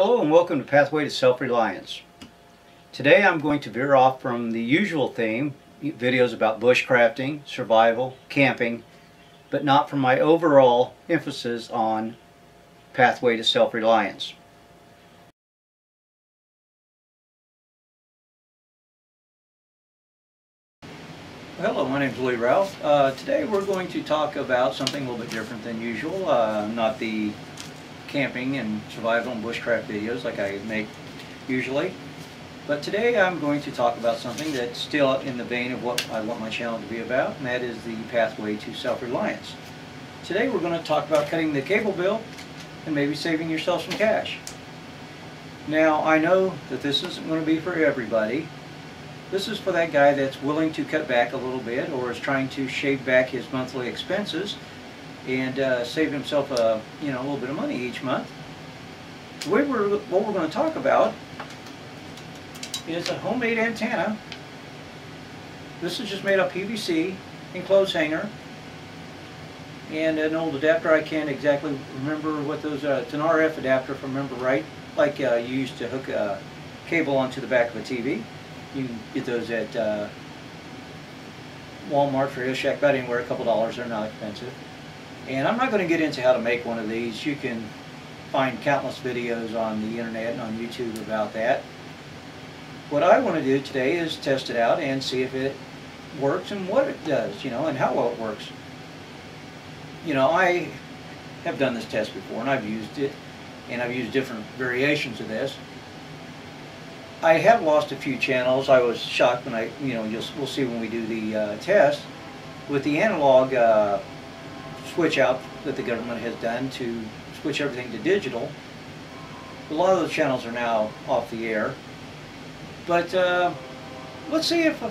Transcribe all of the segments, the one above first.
Hello and welcome to Pathway to Self-Reliance. Today I'm going to veer off from the usual theme, videos about bushcrafting, survival, camping, but not from my overall emphasis on Pathway to Self-Reliance. Hello, my name is Lee Ralph. Today we're going to talk about something a little bit different than usual, not the camping and survival and bushcraft videos like I make usually. But today I'm going to talk about something that's still in the vein of what I want my channel to be about, and that is the pathway to self-reliance. Today we're going to talk about cutting the cable bill and maybe saving yourself some cash. Now I know that this isn't going to be for everybody. This is for that guy that's willing to cut back a little bit or is trying to shave back his monthly expenses and save himself a little bit of money each month. What we're going to talk about is a homemade antenna. This is just made of PVC, enclosed hanger, and an old adapter. I can't exactly remember what those are. It's an RF adapter, if I remember right, like you used to hook a cable onto the back of a TV. You can get those at Walmart, Radio Shack, about anywhere, a couple dollars. They're not expensive. And I'm not going to get into how to make one of these. You can find countless videos on the internet and on YouTube about that. What I want to do today is test it out and see if it works and what it does, and how well it works. I have done this test before and I've used it, and I've used different variations of this. I have lost a few channels. I was shocked when we'll see when we do the test with the analog switch out that the government has done to switch everything to digital. A lot of those channels are now off the air. But let's see if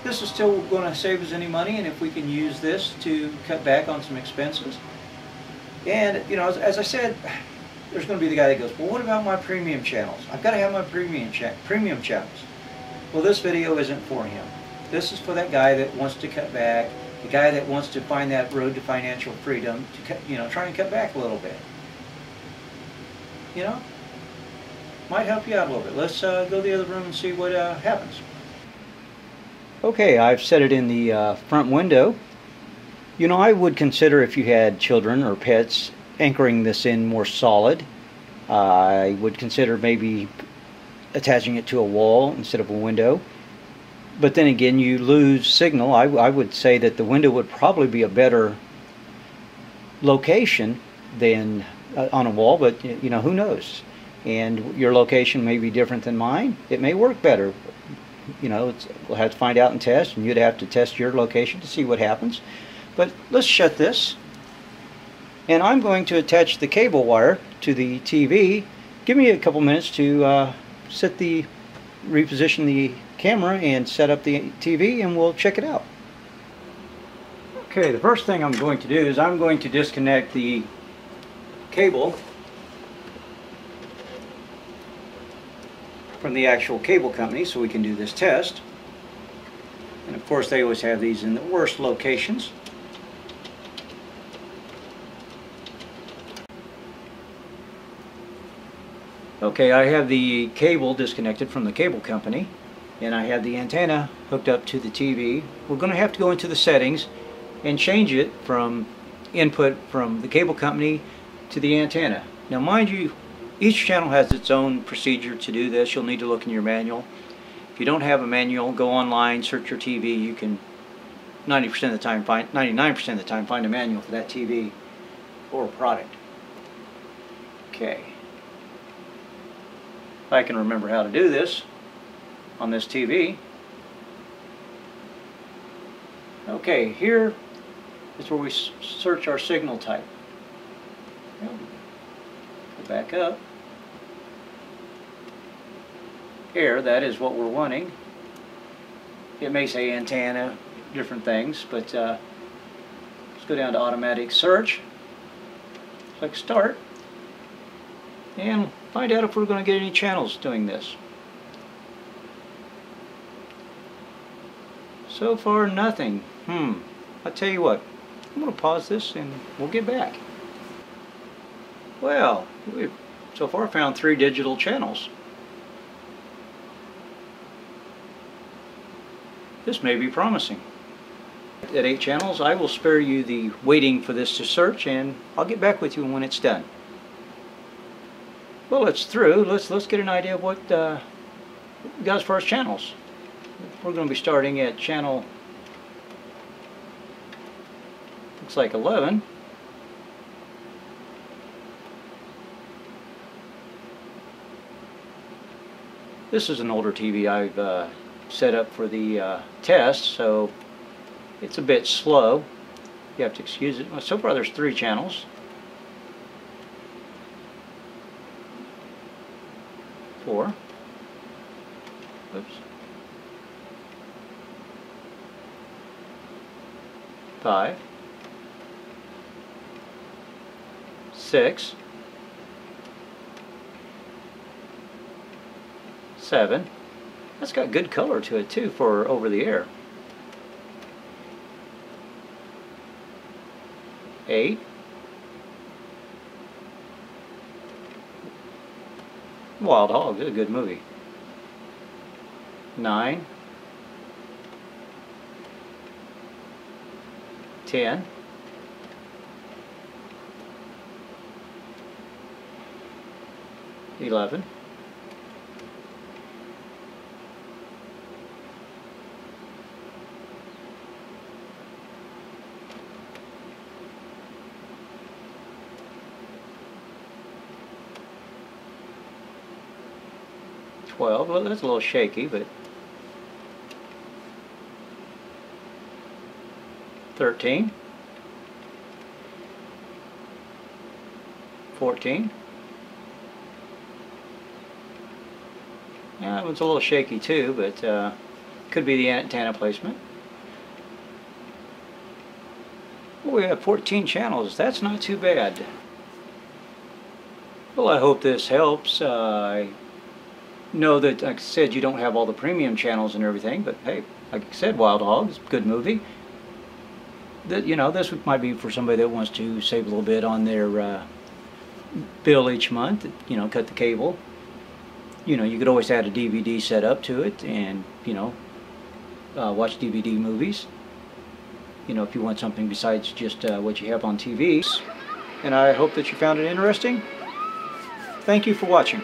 this is still going to save us any money and if we can use this to cut back on some expenses. And as I said, there's going to be the guy that goes, well, what about my premium channels? I've got to have my premium channels. Well, this video isn't for him. This is for that guy that wants to cut back, the guy that wants to find that road to financial freedom, to try and cut back a little bit. Might help you out a little bit. Let's go to the other room and see what happens. Okay, I've set it in the front window. I would consider, if you had children or pets, anchoring this in more solid. I would consider maybe attaching it to a wall instead of a window. But then again, you lose signal. I would say that the window would probably be a better location than on a wall, but who knows? And your location may be different than mine. It may work better. We'll have to find out and test, and you'd have to test your location to see what happens. But let's shut this. And I'm going to attach the cable wire to the TV. Give me a couple minutes to reposition the camera and set up the TV, and we'll check it out. Okay, the first thing I'm going to do is I'm going to disconnect the cable from the actual cable company so we can do this test. And of course they always have these in the worst locations. Okay, I have the cable disconnected from the cable company, and I have the antenna hooked up to the TV. We're going to have to go into the settings and change it from input from the cable company to the antenna. Now mind you, each channel has its own procedure to do this. You'll need to look in your manual. If you don't have a manual, go online, search your TV. You can 99% of the time find a manual for that TV or a product. Okay. If I can remember how to do this on this TV. Okay, here is where we search our signal type. Go back up. Here, that is what we're wanting. It may say antenna, different things, but let's go down to automatic search. Click start. And find out if we're going to get any channels doing this. So far, nothing. I'll tell you what, I'm going to pause this and we'll get back. Well, we've So far I found 3 digital channels. This may be promising. At 8 channels, I will spare you the waiting for this to search, and I'll get back with you when it's done. Well, it's through. Let's get an idea of what we got as far as channels. We're going to be starting at channel, looks like 11. This is an older TV I've set up for the test, so it's a bit slow. You have to excuse it. Well, so far there's 3 channels. 4. Oops. 5. 6. 7. That's got good color to it too for over the air. 8. Wild Hogs is a good movie. 9. 10. 11. 12. Well, that's a little shaky, but 13. 14. Yeah, that one's a little shaky too, but could be the antenna placement. Well, we have 14 channels. That's not too bad. Well, I hope this helps. I know that, like I said, you don't have all the premium channels and everything, but hey, like I said, Wild Hogs, good movie. That, you know, this might be for somebody that wants to save a little bit on their bill each month. You know, cut the cable. You know, you could always add a DVD set up to it, and you know, watch DVD movies. You know, if you want something besides just what you have on TV. And I hope that you found it interesting. Thank you for watching.